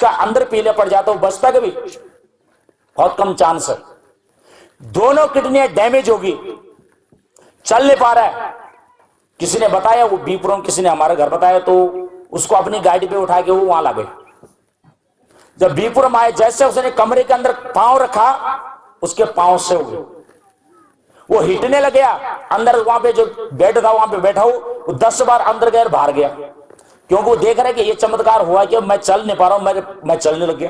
जिसका अंदर पीले पड़ जाता है वो बचता कभी, बहुत कम चांस है। दोनों किडनियां डैमेज होगी, चल नहीं पा रहा है। किसी ने बताया, वो बीपुरम किसी ने हमारे घर बताया, तो उसको अपनी गाड़ी पे उठा के वो वहां ला गए। जब बीपुरम आए, जैसे उसने कमरे के अंदर पांव रखा, उसके पांव से हो गए, वो हिटने लग गया। अंदर वहां पे जो बेड था वहां पे बैठा हो, वो 10 बार अंदर गया बाहर गया, क्योंकि वो देख रहे कि ये चमत्कार हुआ कि मैं चल नहीं पा रहा हूं, मैं चलने लग गया।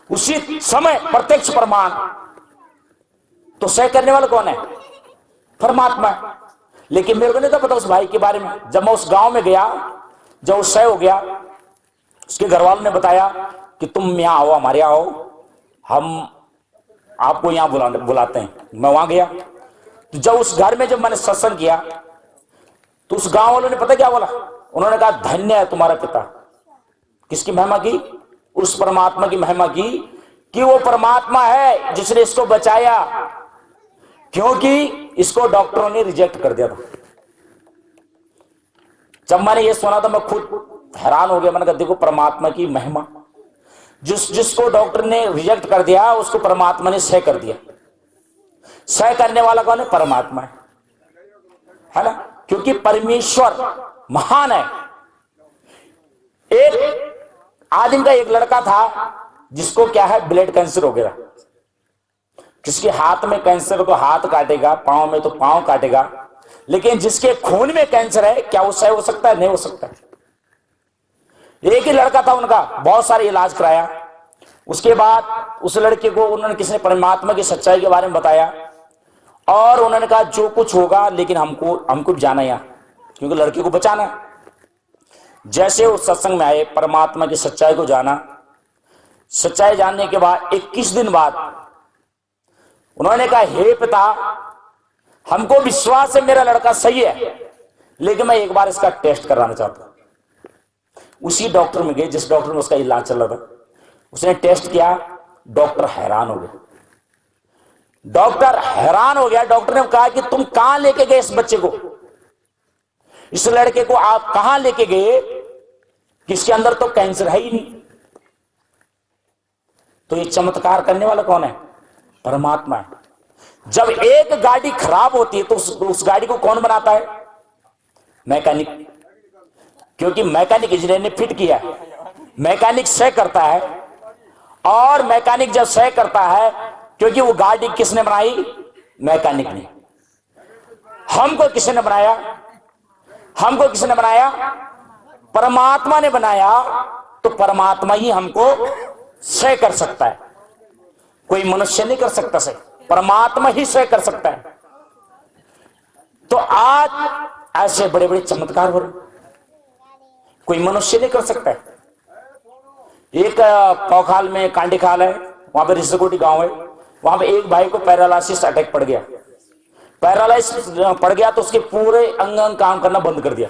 उसी समय प्रत्यक्ष प्रमाण। तो सह करने वाला कौन है? परमात्मा है। लेकिन मेरे को नहीं था पता उस भाई के बारे में। जब मैं उस गांव में गया, जब वो सह हो गया, उसके घर वालों ने बताया कि तुम यहां आओ, हमारे यहां आओ, हम आपको यहां बुलाते हैं। मैं वहां गया, तो जब उस घर में जब मैंने सत्संग किया, तो उस गांव वालों ने पता क्या बोला? उन्होंने कहा धन्य है तुम्हारा पिता। किसकी महिमा की? उस परमात्मा की महिमा की, कि वो परमात्मा है जिसने इसको बचाया, क्योंकि इसको डॉक्टरों ने रिजेक्ट कर दिया था। जब मैंने ये सुना था मैं खुद हैरान हो गया। मैंने कहा देखो परमात्मा की महिमा, जिसको डॉक्टर ने रिजेक्ट कर दिया उसको परमात्मा ने सह कर दिया। सह करने वाला कौन है? परमात्मा है ना? क्योंकि परमेश्वर महान है। एक आदमी का एक लड़का था जिसको क्या है, ब्लड कैंसर हो गया। किसके हाथ में कैंसर तो हाथ काटेगा, पांव में तो पांव काटेगा, लेकिन जिसके खून में कैंसर है, क्या वो सह हो सकता है? नहीं हो सकता। एक ही लड़का था उनका, बहुत सारे इलाज कराया। उसके बाद उस लड़के को उन्होंने, किसी ने परमात्मा की सच्चाई के बारे में बताया, और उन्होंने कहा जो कुछ होगा, लेकिन हमको जाना यहां, क्योंकि लड़के को बचाना है। जैसे उस सत्संग में आए, परमात्मा की सच्चाई को जाना। सच्चाई जानने के बाद 21 दिन बाद उन्होंने कहा हे पिता, हमको विश्वास है मेरा लड़का सही है, लेकिन मैं एक बार इसका टेस्ट कराना चाहता हूं। उसी डॉक्टर में गए जिस डॉक्टर में उसका इलाज चल रहा था। उसने टेस्ट किया, डॉक्टर हैरान हो गया। डॉक्टर हैरान हो गया। डॉक्टर ने कहा कि तुम कहां लेके गए इस बच्चे को, इस लड़के को आप कहां लेके गए, किसके अंदर तो कैंसर है ही नहीं। तो ये चमत्कार करने वाला कौन है? परमात्मा है। जब एक गाड़ी खराब होती है तो उस गाड़ी को कौन बनाता है? मैकेनिक। क्योंकि मैकेनिक इंजीनियर ने फिट किया है। मैकेनिक सह करता है, और मैकेनिक जब सह करता है, क्योंकि वो गाड़ी किसने बनाई? मैकेनिक ने। हमको किसने बनाया? हमको किसने बनाया? परमात्मा ने बनाया। तो परमात्मा ही हमको सह कर सकता है, कोई मनुष्य नहीं कर सकता सह, परमात्मा ही सह कर सकता है। तो आज ऐसे बड़े बड़े चमत्कार हो रहे, कोई मनुष्य नहीं कर सकता है। एक पौखाल में कांडीखाल है, वहां पे रिसकोटी गांव है, वहां पे एक भाई को पैरालिसिस अटैक पड़ गया। पैरालाइसिस पड़ गया तो उसके पूरे अंग काम करना बंद कर दिया।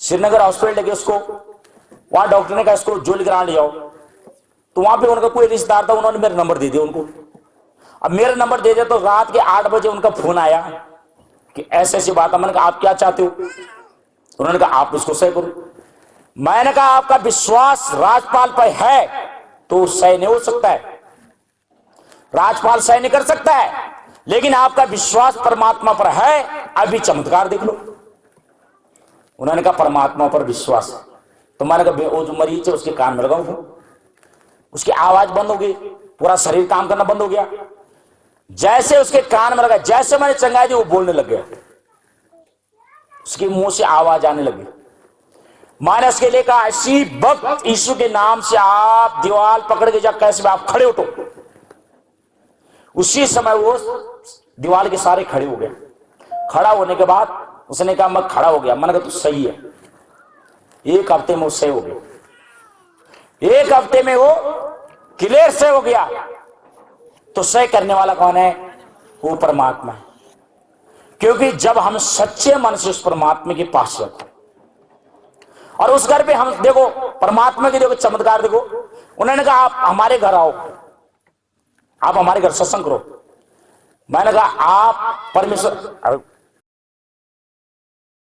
श्रीनगर हॉस्पिटल लेके उसको, वहां डॉक्टर ने कहा इसको जोली ग्रांड ले जाओ। तो वहां पे उनका कोई रिश्तेदार था, उन्होंने मेरा नंबर दे दिया उनको। अब मेरा नंबर दे दिया तो रात के 8 बजे उनका फोन आया कि ऐसे ऐसी बात है। मैंने कहा आप क्या चाहते हो? उन्होंने कहा आप इसको सही करो। मैंने कहा आपका विश्वास राजपाल पर है तो सही नहीं हो सकता है, राजपाल सही नहीं कर सकता है, लेकिन आपका विश्वास परमात्मा पर है, अभी चमत्कार देख लो। उन्होंने कहा परमात्मा पर विश्वास। तो मैंने कहा वो जो मरीज है उसके कान में लगाओ, उसकी आवाज बंद हो गई, पूरा शरीर काम करना बंद हो गया। जैसे उसके कान में लगा, जैसे मैंने चंगाई दी वो बोलने लग गया, उसके मुंह से आवाज आने लगी। मैंने उसके लिए कहा इसी वक्त यीशु के नाम से आप दीवार पकड़ के जा, कैसे आप खड़े उठो। उसी समय वो दीवार के सारे खड़े हो गए। खड़ा होने के बाद उसने कहा मैं खड़ा हो गया। मैंने कहा तू सही है। 1 हफ्ते में वो सही हो गया, 1 हफ्ते में वो क्लियर से हो गया। तो सही करने वाला कौन है? वो परमात्मा है। क्योंकि जब हम सच्चे मन से उस परमात्मा के पास जाते और उस घर पे हम देखो परमात्मा के देखो चमत्कार देखो। उन्होंने कहा आप हमारे घर आओ, आप हमारे घर सत्संग करो। मैंने कहा आप परमेश्वर